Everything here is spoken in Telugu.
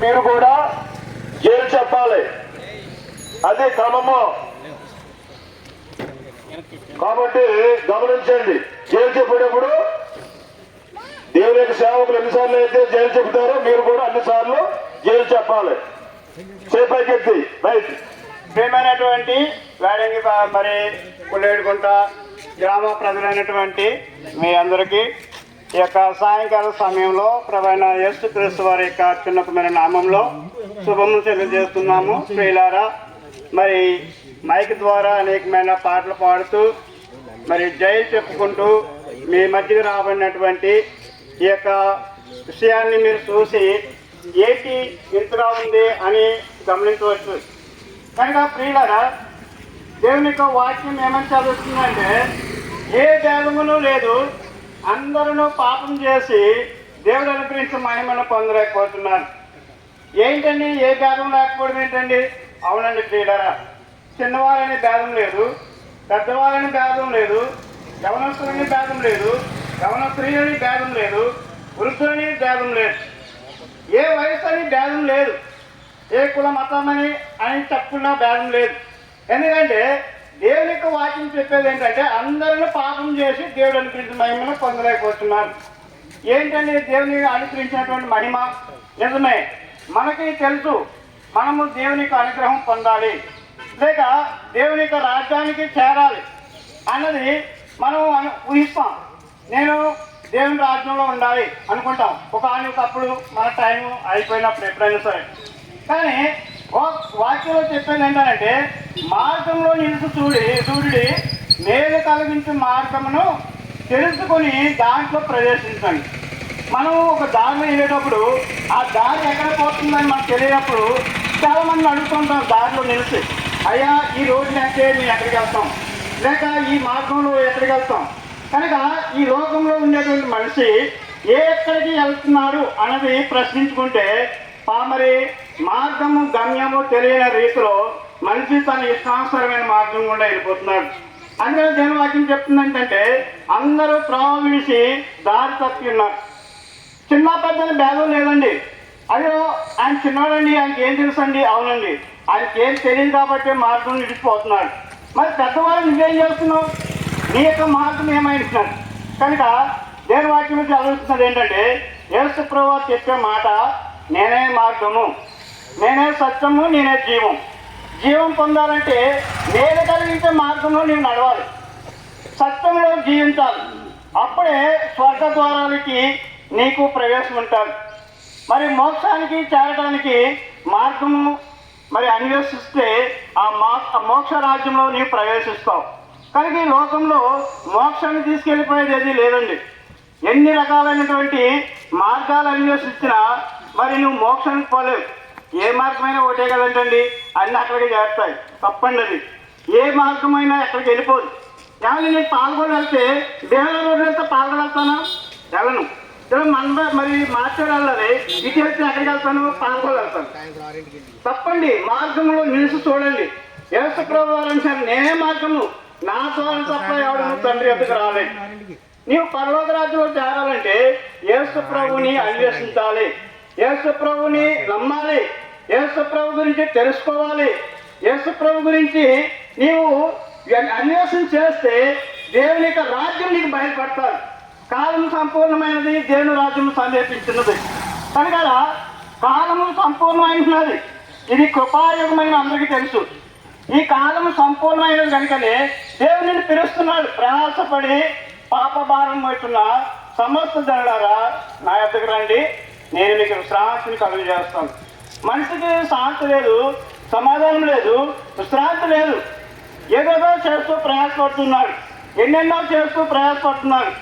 మీరు కూడా జైలు చెప్పాలి. అదే క్రమము. కాబట్టి గమనించండి, జైలు చెప్పేటప్పుడు దేవుని యొక్క సేవకులు ఎన్నిసార్లు అయితే జైలు చెబుతారో మీరు కూడా అన్నిసార్లు జైలు చెప్పాలి. చేపైకెత్తి రైట్. ప్రియమైనటువంటి వేడంగి మరి పుల్లేడుకుంట గ్రామ ప్రజలైనటువంటి మీ అందరికీ ఈ యొక్క సాయంకాల సమయంలో ప్రభువైన యేసుక్రీస్తు వారి యొక్క అత్యున్నతమైన నామంలో శుభము తెలియజేస్తున్నాము. ప్రియులారా, మరి మైక్ ద్వారా అనేకమైన పాటలు పాడుతూ మరి జైలు చెప్పుకుంటూ మీ మధ్యకి రాబడినటువంటి ఈ యొక్క విషయాన్ని మీరు చూసి ఏంటి ఇంతగా ఉంది అని గమనించవచ్చు. కనుక ప్రియులారా, దేవుని యొక్క వాక్యం ఏమని చదువుతుందంటే, ఏ భేదమును లేదు, అందరూ పాపం చేసి దేవుడు అనుగ్రహించిన మహిమను పొందలేకపోతున్నారు. ఏంటండి ఏ భేదం లేకపోవడం ఏంటండి? అవునండి ప్రియులారా, చిన్నవాళ్ళని భేదం లేదు, పెద్దవాళ్ళని భేదం లేదు, యవనస్తులని భేదం లేదు, యవన స్త్రీలని భేదం లేదు, వృద్ధులని భేదం లేదు, ఏ వయసు అని భేదం లేదు, ఏ కుల మతం అని తప్పున్నా భేదం లేదు. ఎందుకంటే దేవుని యొక్క వాక్యం చెప్పేది ఏంటంటే, అందరిని పాపం చేసి దేవుడు అనుగ్రహించిన మహిమను పొందలేకపోతున్నారు. ఏంటంటే దేవుని అనుగ్రహించినటువంటి మహిమ నిజమే, మనకి తెలుసు. మనము దేవుని యొక్క అనుగ్రహం పొందాలి, లేక దేవుని యొక్క రాజ్యానికి చేరాలి అన్నది మనం ఊహిస్తాం. నేను దేవుని రాజ్యంలో ఉండాలి అనుకుంటాం ఒకప్పుడు మన టైం అయిపోయినప్పుడు ఎప్పుడైనా సరే. కానీ వాక్యంలో చెప్పేది ఏంటంటే, మార్గంలో నిలుసు చూడి మేలు కలిగించే మార్గమును తెలుసుకొని దాంట్లో ప్రవేశించండి. మనం ఒక దారిలో వెళ్ళేటప్పుడు ఆ దారి ఎక్కడ పోతుందని మనకు తెలియనప్పుడు చాలామంది అడుగుతుంటాం దారిలో నిలిచి, అయ్యా ఈ రోడ్డు అంటే మేము ఎక్కడికి వెళ్తాం, లేక ఈ మార్గంలో ఎక్కడికి వెళ్తాం. కనుక ఈ లోకంలో ఉండేటువంటి మనిషి ఎక్కడికి వెళ్తున్నాడు అన్నది ప్రశ్నించుకుంటే మరి మార్గము గమ్యము తెలియని రీతిలో మనిషి తన ఇష్టానుసరమైన మార్గం కూడా వెళ్ళిపోతున్నాడు. అందుకని దేవుని వాక్యం చెప్తుందంటే, అందరూ త్రోవ విడిచి దారి తప్పి ఉన్నారు. చిన్న పెద్దని భేదం లేదండి. అయ్యో ఆయన చిన్నవాడండి, ఆయనకి ఏం తెలుసు అండి? అవునండి, ఆయనకి ఏం తెలియదు కాబట్టి మార్గం విడిచిపోతున్నాడు. మరి పెద్దవాళ్ళు నువ్వేం చేస్తున్నావు? నీ యొక్క మార్గం ఏమైంటున్నాడు. కనుక దేవుని వాక్యం చదువుతున్నది ఏంటంటే, యేసు ప్రభువు చెప్పే మాట, నేనే మార్గము, నేనే సత్యము, నేనే జీవం. జీవం పొందాలంటే నేను కలిగించే మార్గంలో నీవు నడవాలి, సత్యంలో జీవించాలి. అప్పుడే స్వర్గ ద్వారాలకి నీకు ప్రవేశం ఉంటుంది. మరి మోక్షానికి చేరడానికి మార్గము మరి అన్వేషిస్తే ఆ మోక్ష రాజ్యంలో నీవు ప్రవేశిస్తావు. కనుక ఈ లోకంలో మోక్షాన్ని తీసుకెళ్ళిపోయేది ఏది లేదండి. ఎన్ని రకాలైనటువంటి మార్గాలు అన్వేషించినా మరి నువ్వు మోక్షానికి పోలేవు. ఏ మార్గమైనా ఒకటే కదంటండి, అన్నీ అక్కడికి చేరుతాయి. తప్పండి అది. ఏ మార్గమైనా ఎక్కడికి వెళ్ళిపోదు. ఏమైనా నేను పాల్గొని వెళ్తే దేవుని రోడ్డు వెళ్తే పాల్గొనెళ్తానా? వెళ్ళను. మరి మార్చేయాలి, ఇటు వెళ్తే ఎక్కడికి వెళ్తాను? పాల్గొని వెళ్తాను. తప్పండి. మార్గంలో నిలిచి చూడండి. యేసు ప్రభువు వారు నేనే మార్గము, నా ద్వారా తప్ప ఎవడు తండ్రి ఎదుగు రాలేదు. నీవు పరలోక రాజ్యంలో చేరాలంటే యేసు ప్రభువుని అన్వేషించాలి, యేసు ప్రభువుని నమ్మాలి, యేసు ప్రభు గురించి తెలుసుకోవాలి. యేసు ప్రభు గురించి నీవు అన్వేషణ చేస్తే దేవుని యొక్క రాజ్యం నీకు బయటపడతారు. కాలం సంపూర్ణమైనది, దేవుని రాజ్యం సమీపించినది. కనుక కాలము సంపూర్ణమైనది. ఇది కృపాయుగమైన అందరికీ తెలుసు. ఈ కాలము సంపూర్ణమైనది కనుకనే దేవుని పిలుస్తున్నాడు. ప్రయాసపడి పాప భారం పడుతున్న సమస్త జనులారా నా యొద్దకు రండి, నేను మీకు విశ్రాంతిని కలుగు చేస్తాను. మనిషికి శాంతి లేదు, సమాధానం లేదు, విశ్రాంతి లేదు. ఏదేదో చేస్తూ ప్రయాసపడుతున్నాడు, ఎన్నెన్నో చేస్తూ ప్రయాసపడుతున్నాడు.